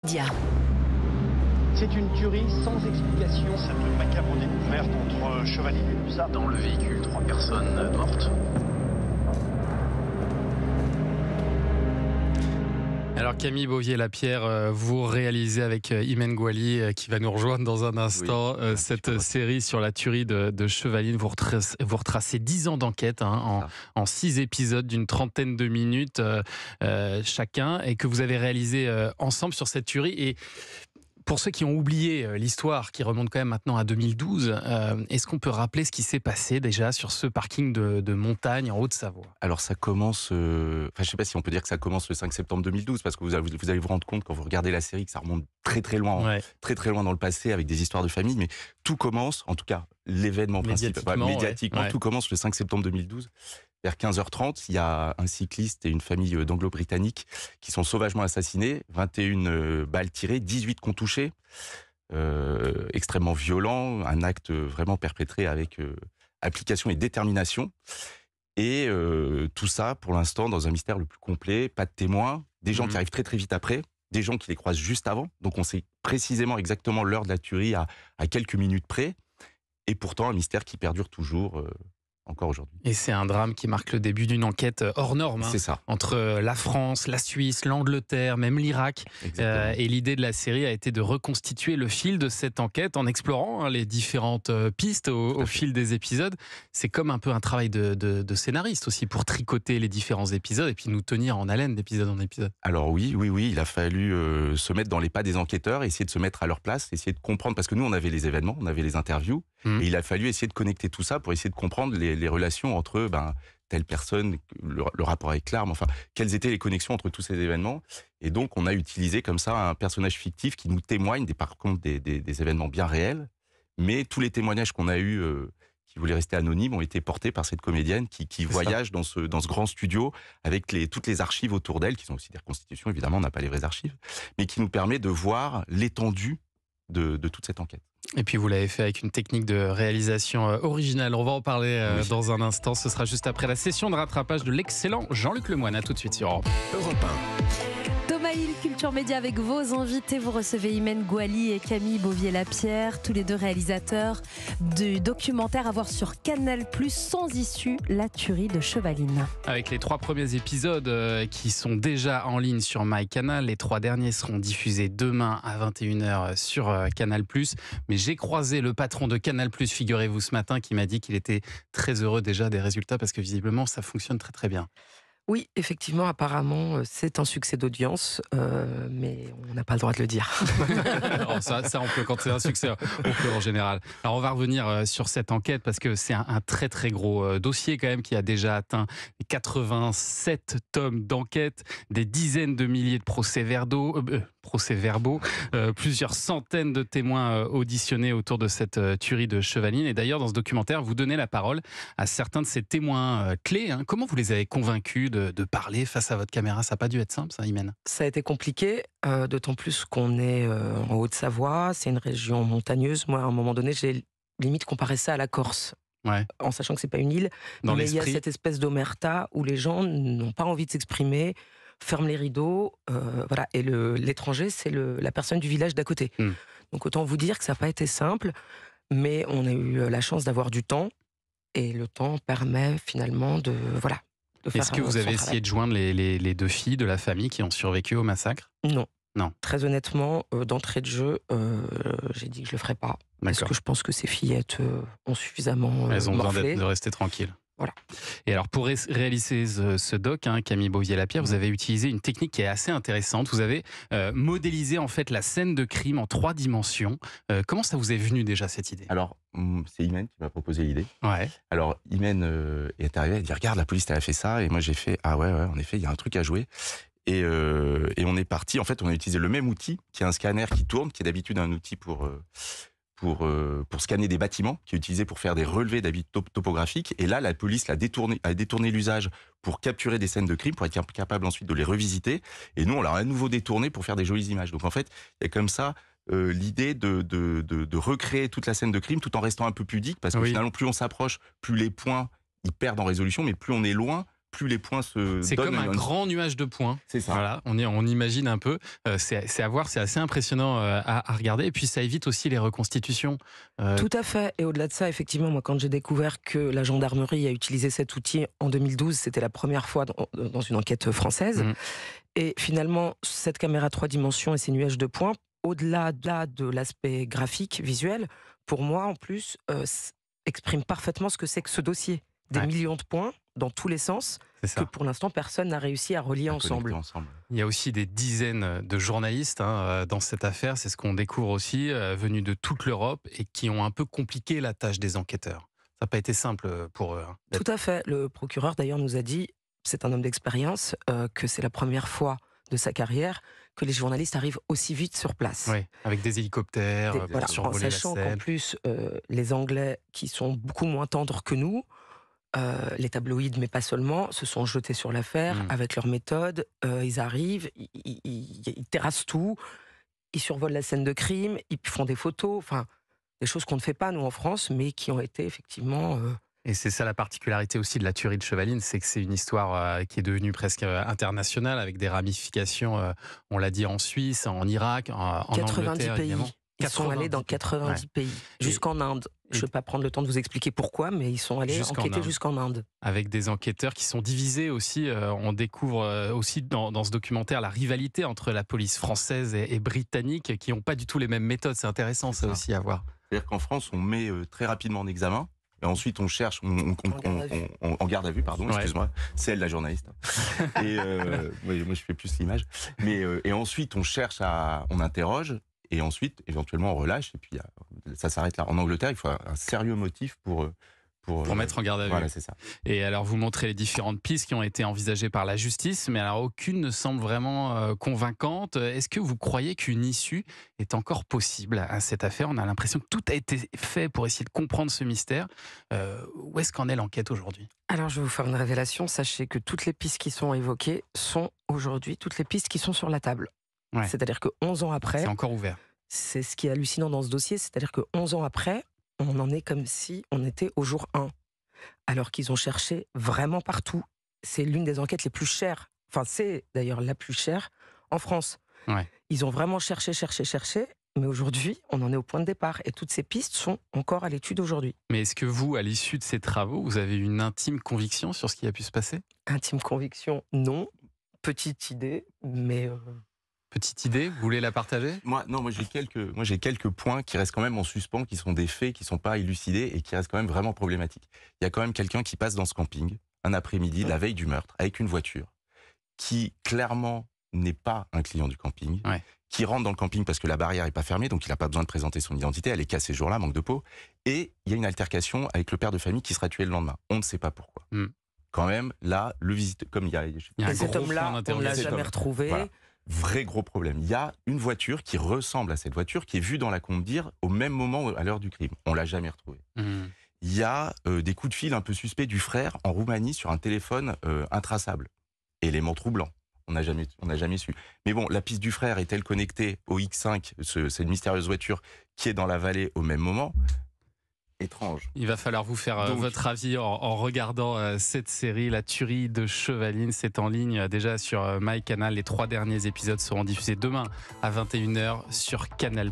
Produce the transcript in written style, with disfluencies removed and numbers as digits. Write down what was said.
Dia. C'est une tuerie sans explication. Cette macabre découverte entre Chevalier et Musa. Dans le véhicule, 3 personnes mortes. Alors Camille Beauvier-Lapierre, vous réalisez avec Imen Gouali qui va nous rejoindre dans un instant cette série sur la tuerie de Chevaline. Vous retracez 10 ans d'enquête en 6 épisodes d'une trentaine de minutes chacun et que vous avez réalisé ensemble sur cette tuerie. Et pour ceux qui ont oublié l'histoire, qui remonte quand même maintenant à 2012, est-ce qu'on peut rappeler ce qui s'est passé déjà sur ce parking de montagne en Haute-Savoie? Alors ça commence, je ne sais pas si on peut dire que ça commence le 5 septembre 2012, parce que vous allez vous rendre compte quand vous regardez la série que ça remonte très très loin, très très loin dans le passé avec des histoires de famille, mais tout commence, en tout cas l'événement principal, médiatiquement, tout commence le 5 septembre 2012. Vers 15h30, il y a un cycliste et une famille d'anglo-britanniques qui sont sauvagement assassinés, 21 balles tirées, 18 coups touchés, extrêmement violent, un acte vraiment perpétré avec application et détermination. Et tout ça, pour l'instant, dans un mystère le plus complet, pas de témoins, des gens qui arrivent très très vite après, des gens qui les croisent juste avant, donc on sait précisément exactement l'heure de la tuerie à quelques minutes près, et pourtant un mystère qui perdure toujours encore aujourd'hui. Et c'est un drame qui marque le début d'une enquête hors norme entre la France, la Suisse, l'Angleterre, même l'Irak. Et l'idée de la série a été de reconstituer le fil de cette enquête en explorant les différentes pistes au fil des épisodes. C'est comme un peu un travail de scénariste aussi pour tricoter les différents épisodes et puis nous tenir en haleine d'épisode en épisode. Alors oui, il a fallu se mettre dans les pas des enquêteurs, essayer de se mettre à leur place, essayer de comprendre, parce que nous on avait les événements, on avait les interviews, et il a fallu essayer de connecter tout ça pour essayer de comprendre les relations entre telle personne, le rapport avec l'arme, enfin, quelles étaient les connexions entre tous ces événements. Et donc, on a utilisé comme ça un personnage fictif qui nous témoigne par contre des événements bien réels. Mais tous les témoignages qu'on a eus, qui voulaient rester anonymes, ont été portés par cette comédienne qui voyage dans ce grand studio avec toutes les archives autour d'elle, qui sont aussi des reconstitutions, évidemment, on n'a pas les vraies archives, mais qui nous permet de voir l'étendue de toute cette enquête. Et puis vous l'avez fait avec une technique de réalisation originale. On va en parler dans un instant. Ce sera juste après la session de rattrapage de l'excellent Jean-Luc Lemoyne. À tout de suite sur Europe 1. Thomas Hill, Culture Média avec vos invités. Vous recevez Imen Gouali et Camille Beauvier-Lapierre, tous les deux réalisateurs du documentaire à voir sur Canal+, Sans issue, la tuerie de Chevaline. Avec les 3 premiers épisodes qui sont déjà en ligne sur MyCanal, les 3 derniers seront diffusés demain à 21h sur Canal+. Mais j'ai croisé le patron de Canal+, figurez-vous, ce matin, qui m'a dit qu'il était très heureux déjà des résultats parce que visiblement ça fonctionne très très bien. Oui, effectivement, apparemment, c'est un succès d'audience, mais on n'a pas le droit de le dire. Alors ça, on peut, quand c'est un succès, on peut en général. Alors on va revenir sur cette enquête parce que c'est un très très gros dossier quand même qui a déjà atteint 87 tomes d'enquête, des dizaines de milliers de procès-verbaux, plusieurs centaines de témoins auditionnés autour de cette tuerie de Chevaline. Et d'ailleurs, dans ce documentaire, vous donnez la parole à certains de ces témoins clés. Comment vous les avez convaincus de parler face à votre caméra? Ça n'a pas dû être simple, ça, Imen? Ça a été compliqué, d'autant plus qu'on est en Haute-Savoie, c'est une région montagneuse. Moi, à un moment donné, j'ai limite comparé ça à la Corse. En sachant que c'est pas une île, mais il y a cette espèce d'omerta où les gens n'ont pas envie de s'exprimer, ferment les rideaux, voilà. Et l'étranger, c'est la personne du village d'à côté. Donc autant vous dire que ça n'a pas été simple, mais on a eu la chance d'avoir du temps, et le temps permet finalement de faire. Est-ce que vous avez essayé de joindre les 2 filles de la famille qui ont survécu au massacre? Non. Très honnêtement, d'entrée de jeu, j'ai dit que je le ferais pas. Parce que je pense que ces fillettes ont suffisamment elles ont morflé. besoin de rester tranquilles. Voilà. Et alors pour réaliser ce doc, Camille Beauvier-Lapierre, vous avez utilisé une technique qui est assez intéressante. Vous avez modélisé en fait la scène de crime en 3 dimensions. Comment ça vous est venu déjà cette idée? Alors c'est Imen qui m'a proposé l'idée. Ouais. Alors Imen est arrivée, elle dit regarde, la police elle a fait ça, et moi j'ai fait ah ouais en effet il y a un truc à jouer. Et on est parti, en fait on a utilisé le même outil qui est un scanner qui tourne, qui est d'habitude un outil pour scanner des bâtiments, qui est utilisé pour faire des relevés d'avis topographiques. Et là, la police a détourné l'usage pour capturer des scènes de crime, pour être capable ensuite de les revisiter. Et nous, on l'a à nouveau détourné pour faire des jolies images. Donc en fait, il y a comme ça l'idée de recréer toute la scène de crime tout en restant un peu pudique, parce que finalement, plus on s'approche, plus les points ils perdent en résolution, mais plus on est loin, plus les points se C'est donnent. comme un grand nuage de points. C'est ça. Voilà, on imagine un peu. C'est à voir, c'est assez impressionnant à regarder. Et puis ça évite aussi les reconstitutions. Tout à fait. Et au-delà de ça, effectivement, moi, quand j'ai découvert que la gendarmerie a utilisé cet outil en 2012, c'était la première fois dans une enquête française. Et finalement, cette caméra 3 dimensions et ces nuages de points, au-delà de l'aspect graphique, visuel, pour moi, en plus, exprime parfaitement ce que c'est que ce dossier. Des millions de points dans tous les sens que pour l'instant personne n'a réussi à relier ensemble. Il y a aussi des dizaines de journalistes dans cette affaire, c'est ce qu'on découvre aussi, venus de toute l'Europe et qui ont un peu compliqué la tâche des enquêteurs. Ça n'a pas été simple pour eux. Tout à fait. Le procureur d'ailleurs nous a dit, c'est un homme d'expérience, que c'est la première fois de sa carrière que les journalistes arrivent aussi vite sur place. Oui, avec des hélicoptères, voilà, en sachant qu'en plus, les Anglais, qui sont beaucoup moins tendres que nous, les tabloïds, mais pas seulement, se sont jetés sur l'affaire avec leur méthode. Ils arrivent, ils terrassent tout, ils survolent la scène de crime, ils font des photos, enfin, des choses qu'on ne fait pas, nous, en France, mais qui ont été effectivement... Et c'est ça la particularité aussi de la tuerie de Chevaline, c'est que c'est une histoire qui est devenue presque internationale, avec des ramifications, on l'a dit, en Suisse, en Irak, en Angleterre, pays. Évidemment. Ils sont allés dans 90 pays, jusqu'en Inde. Je ne vais pas prendre le temps de vous expliquer pourquoi, mais ils sont allés enquêter jusqu'en Inde. Avec des enquêteurs qui sont divisés aussi. On découvre aussi dans ce documentaire la rivalité entre la police française et britannique, qui n'ont pas du tout les mêmes méthodes. C'est intéressant ça aussi à voir. C'est-à-dire qu'en France, on met très rapidement en examen. Et ensuite, on cherche, en garde à vue, pardon, excuse-moi, c'est elle la journaliste. Et moi, je fais plus l'image. Mais et ensuite, on interroge, et ensuite, éventuellement, on relâche. Et puis, ça s'arrête là. En Angleterre, il faut un sérieux motif pour mettre en garde à vue. Voilà, c'est ça. Et alors, vous montrez les différentes pistes qui ont été envisagées par la justice, mais alors aucune ne semble vraiment convaincante. Est-ce que vous croyez qu'une issue est encore possible à cette affaire? On a l'impression que tout a été fait pour essayer de comprendre ce mystère. Où est-ce qu'en est l'enquête aujourd'hui? Alors, je vais vous faire une révélation. Sachez que toutes les pistes qui sont évoquées sont aujourd'hui toutes les pistes qui sont sur la table. Ouais. C'est-à-dire que 11 ans après... C'est encore ouvert. C'est ce qui est hallucinant dans ce dossier, c'est-à-dire que 11 ans après, on en est comme si on était au jour 1. Alors qu'ils ont cherché vraiment partout. C'est l'une des enquêtes les plus chères. Enfin, c'est d'ailleurs la plus chère en France. Ouais. Ils ont vraiment cherché. Mais aujourd'hui, on en est au point de départ. Et toutes ces pistes sont encore à l'étude aujourd'hui. Mais est-ce que vous, à l'issue de ces travaux, vous avez une intime conviction sur ce qui a pu se passer? Intime conviction, non. Petite idée, mais... Petite idée, vous voulez la partager? Moi, j'ai quelques points qui restent quand même en suspens, qui sont des faits qui ne sont pas élucidés et qui restent quand même vraiment problématiques. Il y a quand même quelqu'un qui passe dans ce camping, un après-midi, la veille du meurtre, avec une voiture, qui clairement n'est pas un client du camping, qui rentre dans le camping parce que la barrière n'est pas fermée, donc il n'a pas besoin de présenter son identité, elle est cassée ce jour-là, manque de peau, et il y a une altercation avec le père de famille qui sera tué le lendemain. On ne sait pas pourquoi. Quand même, là, le visiteur, comme il y a cet homme-là, on ne l'a jamais retrouvé. Voilà. Vrai gros problème. Il y a une voiture qui ressemble à cette voiture qui est vue dans la Combe-d'Ir au même moment à l'heure du crime. On l'a jamais retrouvée. Il y a des coups de fil un peu suspects du frère en Roumanie sur un téléphone intraçable. Élément troublant. On n'a jamais su. Mais bon, la piste du frère est-elle connectée au X5, cette mystérieuse voiture qui est dans la vallée au même moment? Étrange. Il va falloir vous faire votre avis en regardant cette série, La tuerie de Chevaline. C'est en ligne déjà sur MyCanal. Les 3 derniers épisodes seront diffusés demain à 21h sur Canal+.